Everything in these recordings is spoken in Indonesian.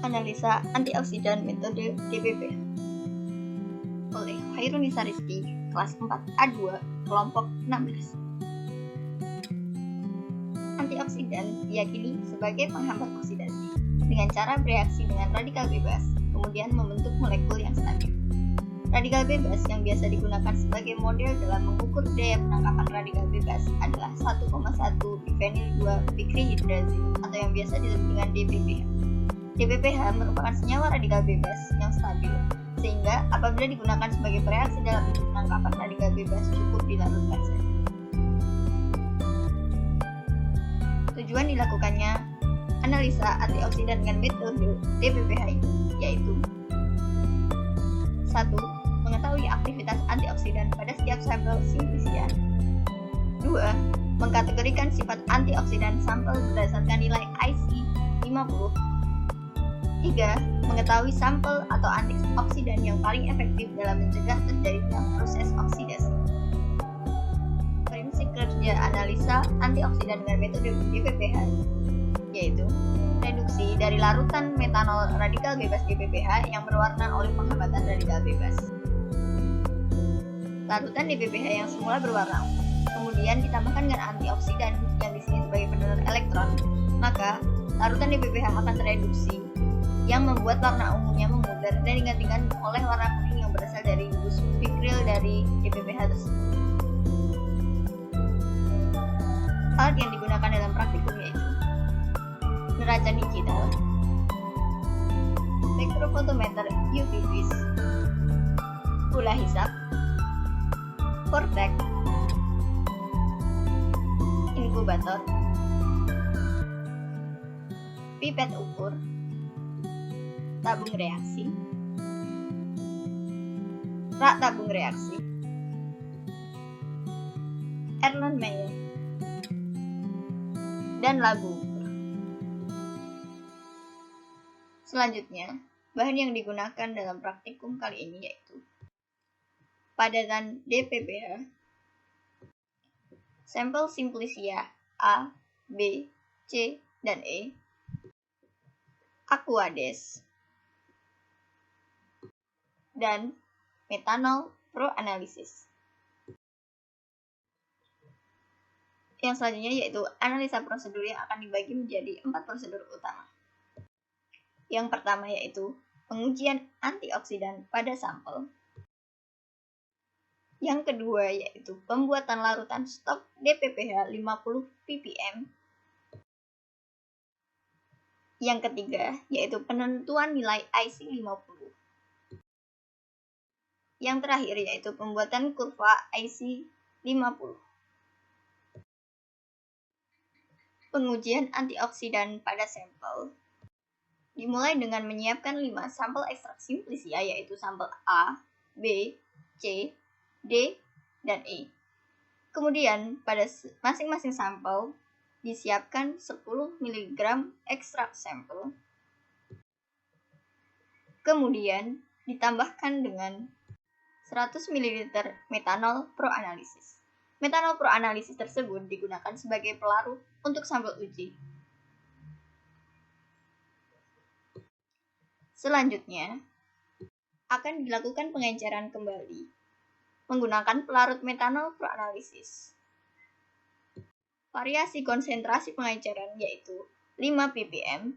Analisa antioksidan metode DPPH oleh Hairunisa Rizky, kelas 4A2, kelompok 16. Antioksidan diyakini sebagai penghambat oksidasi dengan cara bereaksi dengan radikal bebas, kemudian membentuk molekul yang stabil. Radikal bebas yang biasa digunakan sebagai model dalam mengukur daya penangkapan radikal bebas adalah 1,1 difenyl 2 picrihydrazine atau yang biasa disebut dengan DPPH. DPPH merupakan senyawa radikal bebas yang stabil, sehingga apabila digunakan sebagai bereaksi dalam penangkapan radikal bebas cukup dilarutkan saja. Tujuan dilakukannya analisa antioksidan dengan metode DPPH ini yaitu 1. Mengetahui aktivitas antioksidan pada setiap sampel simplisia. 2. Mengkategorikan sifat antioksidan sampel berdasarkan nilai IC50. 3. Mengetahui sampel atau antioksidan yang paling efektif dalam mencegah terjadinya proses oksidasi. Prinsip kerja analisa antioksidan dengan metode DPPH yaitu reduksi dari larutan metanol radikal bebas DPPH yang berwarna oleh penghambatan radikal bebas. Larutan DPPH yang semula berwarna ungu, kemudian ditambahkan dengan antioksidan yang di sini sebagai pendonor elektron, maka larutan DPPH akan tereduksi yang membuat warna ungunya memudar dan digantikan oleh warna kuning yang berasal dari bus pikril dari DPPH tersebut. Alat yang digunakan dalam praktikum yaitu neraca digital, spektrofotometer UV vis, pula hisap, vortex, inkubator, pipet ukur, tabung reaksi, rak tabung reaksi, Erlenmeyer, dan labu ukur. Selanjutnya, bahan yang digunakan dalam praktikum kali ini yaitu padatan DPPH, sampel simplisia A, B, C, dan E, Aquades, dan metanol proanalisis. Yang selanjutnya yaitu analisa prosedur yang akan dibagi menjadi 4 prosedur utama. Yang pertama yaitu pengujian antioksidan pada sampel. Yang kedua yaitu pembuatan larutan stok DPPH 50 ppm. Yang ketiga yaitu penentuan nilai IC50. Yang terakhir yaitu pembuatan kurva IC50. Pengujian antioksidan pada sampel dimulai dengan menyiapkan 5 sampel ekstrak simplisia yaitu sampel A, B, C, D, dan E. Kemudian pada masing-masing sampel disiapkan 10 mg ekstrak sampel. Kemudian ditambahkan dengan 100 ml metanol proanalisis. Metanol proanalisis tersebut digunakan sebagai pelarut untuk sampel uji. Selanjutnya, akan dilakukan pengenceran kembali menggunakan pelarut metanol proanalisis. Variasi konsentrasi pengenceran yaitu 5 ppm,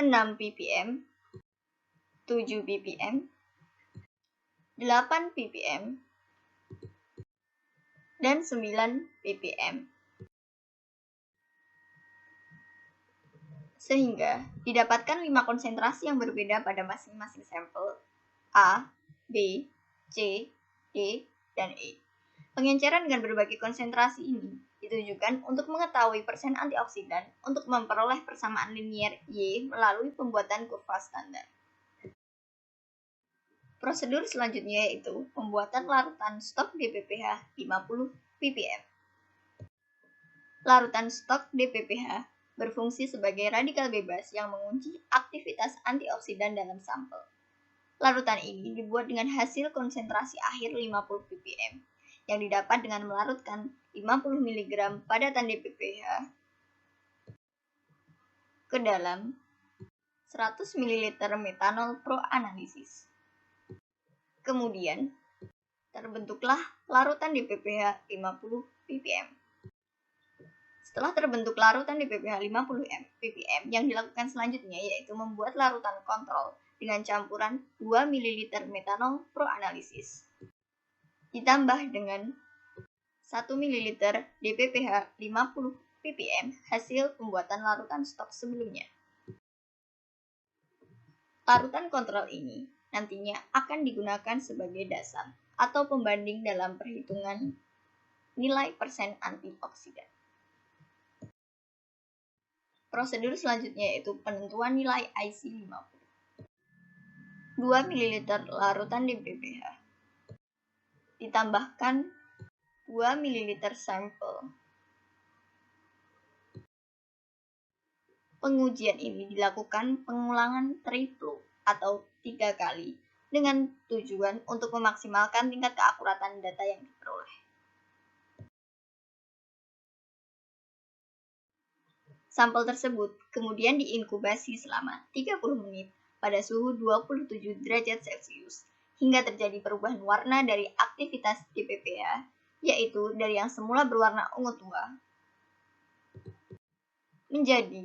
6 ppm, 7 ppm, 8 ppm, dan 9 ppm. Sehingga didapatkan 5 konsentrasi yang berbeda pada masing-masing sampel A, B, C, D, dan E. Pengenceran dengan berbagai konsentrasi ini ditujukan untuk mengetahui persen antioksidan untuk memperoleh persamaan linier Y melalui pembuatan kurva standar. Prosedur selanjutnya yaitu pembuatan larutan stok DPPH 50 ppm. Larutan stok DPPH berfungsi sebagai radikal bebas yang mengunci aktivitas antioksidan dalam sampel. Larutan ini dibuat dengan hasil konsentrasi akhir 50 ppm yang didapat dengan melarutkan 50 mg padatan DPPH ke dalam 100 ml metanol pro-analisis. Kemudian, terbentuklah larutan DPPH 50 ppm. Setelah terbentuk larutan DPPH 50 ppm, yang dilakukan selanjutnya yaitu membuat larutan kontrol dengan campuran 2 ml metanol pro-analisis. Ditambah dengan 1 ml DPPH 50 ppm hasil pembuatan larutan stok sebelumnya. Larutan kontrol ini nantinya akan digunakan sebagai dasar atau pembanding dalam perhitungan nilai persen antioksidan. Prosedur selanjutnya yaitu penentuan nilai IC50. 2 ml larutan DPPH ditambahkan 2 ml sampel. Pengujian ini dilakukan pengulangan triplo atau 3 kali dengan tujuan untuk memaksimalkan tingkat keakuratan data yang diperoleh. Sampel tersebut kemudian diinkubasi selama 30 menit pada suhu 27 derajat Celcius hingga terjadi perubahan warna dari aktivitas DPPH, yaitu dari yang semula berwarna ungu tua menjadi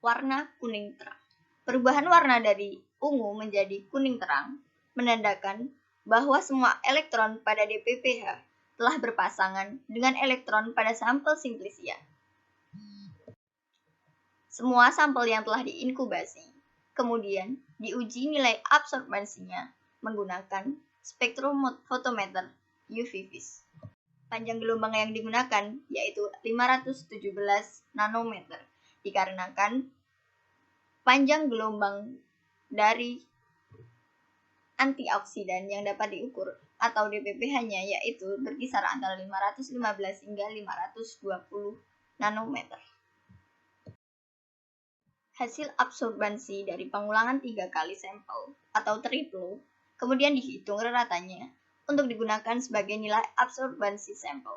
warna kuning terang. Perubahan warna dari ungu menjadi kuning terang menandakan bahwa semua elektron pada DPPH telah berpasangan dengan elektron pada sampel simplisia. Semua sampel yang telah diinkubasi kemudian diuji nilai absorbansinya menggunakan spektrofotometer UV-Vis. Panjang gelombang yang digunakan yaitu 517 nanometer, dikarenakan panjang gelombang dari antioksidan yang dapat diukur atau DPPH-nya yaitu berkisar antara 515 hingga 520 nanometer. Hasil absorbansi dari pengulangan 3 kali sampel atau triplo kemudian dihitung ratanya untuk digunakan sebagai nilai absorbansi sampel.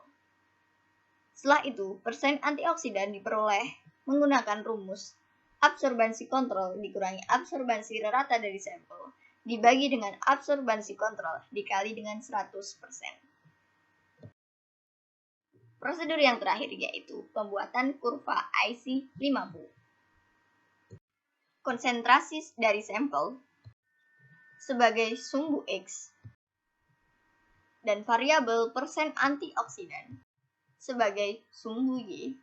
Setelah itu, persen antioksidan diperoleh menggunakan rumus absorbansi kontrol dikurangi absorbansi rata dari sampel dibagi dengan absorbansi kontrol dikali dengan 100%. Prosedur yang terakhir yaitu pembuatan kurva IC50. Konsentrasi dari sampel sebagai sumbu X dan variabel persen antioksidan sebagai sumbu Y.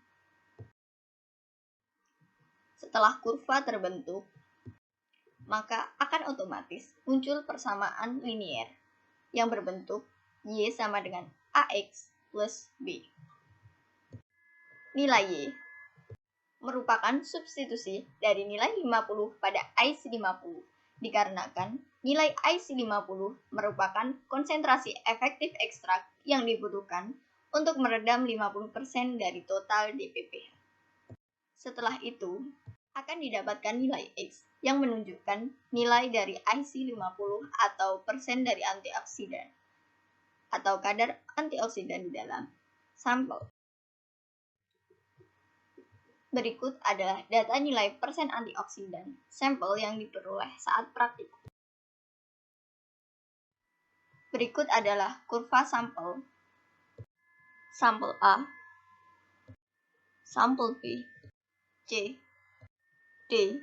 Setelah kurva terbentuk, maka akan otomatis muncul persamaan linier yang berbentuk Y sama dengan AX plus B. Nilai Y merupakan substitusi dari nilai 50 pada IC50 dikarenakan nilai IC50 merupakan konsentrasi efektif ekstrak yang dibutuhkan untuk meredam 50% dari total DPPH. Setelah itu, akan didapatkan nilai X yang menunjukkan nilai dari IC50 atau persen dari antioksidan atau kadar antioksidan di dalam sampel. Berikut adalah data nilai persen antioksidan sampel yang diperoleh saat praktikum. Berikut adalah kurva sampel. Sampel A, sampel B, C, D,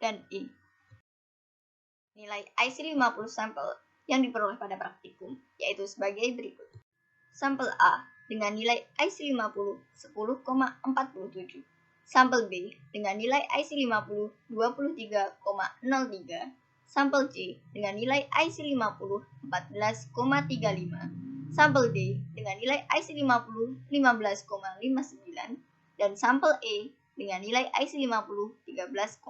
dan E. Nilai IC50 sampel yang diperoleh pada praktikum yaitu sebagai berikut. Sampel A dengan nilai IC50 10,47. Sampel B dengan nilai IC50 23,03. Sampel C dengan nilai IC50 14,35. Sampel D dengan nilai IC50 15,59 dan sampel E dengan nilai IC50 13,02.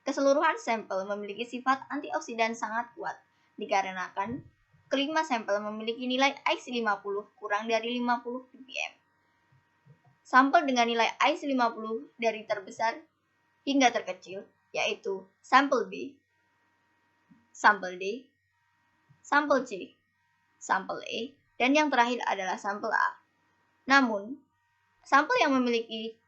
Keseluruhan sampel memiliki sifat antioksidan sangat kuat dikarenakan kelima sampel memiliki nilai IC50 kurang dari 50 ppm. Sampel dengan nilai IC50 dari terbesar hingga terkecil yaitu sampel B, sampel D, sampel C, sampel E, dan yang terakhir adalah sampel A. Namun, sampel yang memiliki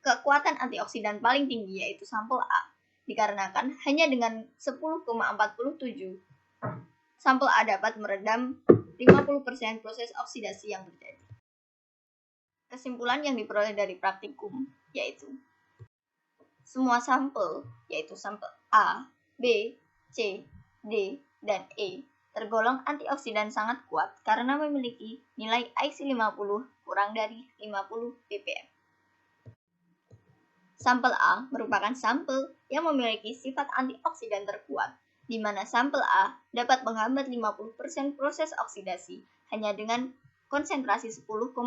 kekuatan antioksidan paling tinggi yaitu sampel A, dikarenakan hanya dengan 10,47 sampel A dapat meredam 50% proses oksidasi yang terjadi. Kesimpulan yang diperoleh dari praktikum yaitu semua sampel, yaitu sampel A, B, C, D, dan E, tergolong antioksidan sangat kuat karena memiliki nilai IC50 kurang dari 50 ppm. Sampel A merupakan sampel yang memiliki sifat antioksidan terkuat, di mana sampel A dapat menghambat 50% proses oksidasi hanya dengan konsentrasi 10,47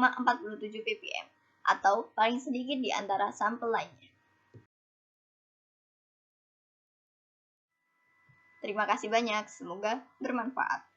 ppm, atau paling sedikit di antara sampel lainnya. Terima kasih banyak, semoga bermanfaat.